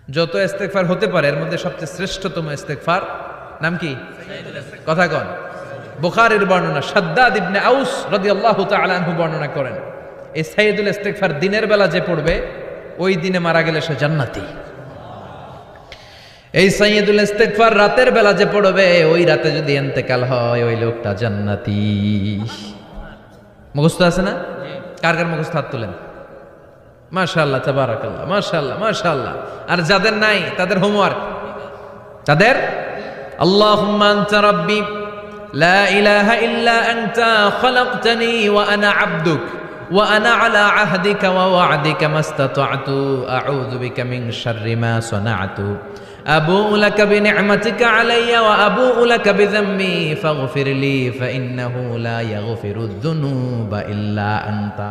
যত ইস্তেগফার হতে পারে এর মধ্যে সবচেয়ে শ্রেষ্ঠতম ইস্তেগফার নাম কি? কথা কন। বুখারীর বর্ণনা, শাদ্দাদ ইবনে আউস রাদিয়াল্লাহু তাআলা আনহু বর্ণনা করেন, এই সাইয়্যিদুল ইস্তেগফার দিনের বেলা যে পড়বে ওই দিনে মারা গেলে সে জান্নাতি। এই সাইয়্যিদুল ইস্তেগফার রাতের বেলা যে পড়বে ওই রাতে যদি ইন্তেকাল হয় ওই লোকটা জান্নাতি। মুখস্থ আছে না? কার কার মুখস্থ হাত তোলেন। মাশাআল্লাহ, তাবারাকাল্লাহ, মাশাআল্লাহ, মাশাআল্লাহ। আর যাদের নাই তাদের হোমওয়ার্ক, তাদের আল্লাহুম্মা আনতা রাব্বি লা ইলাহা ইল্লা আনতা খালাকতানি ওয়া আনা আবদুক ওয়া আনা আলা আহদিকা ওয়া ওয়া'দিকা মাস্তাতা'তু আউযু বিকা মিন শাররি মা সানা'তু আবুউ লাকা বিনি'মাতিকা আলাইয়া ওয়া আবুউ লাকা বিযামবি ফাগফিরলি ফা ইন্নাহু লা ইয়াগফিরুয যুনুবা ইল্লা আনতা।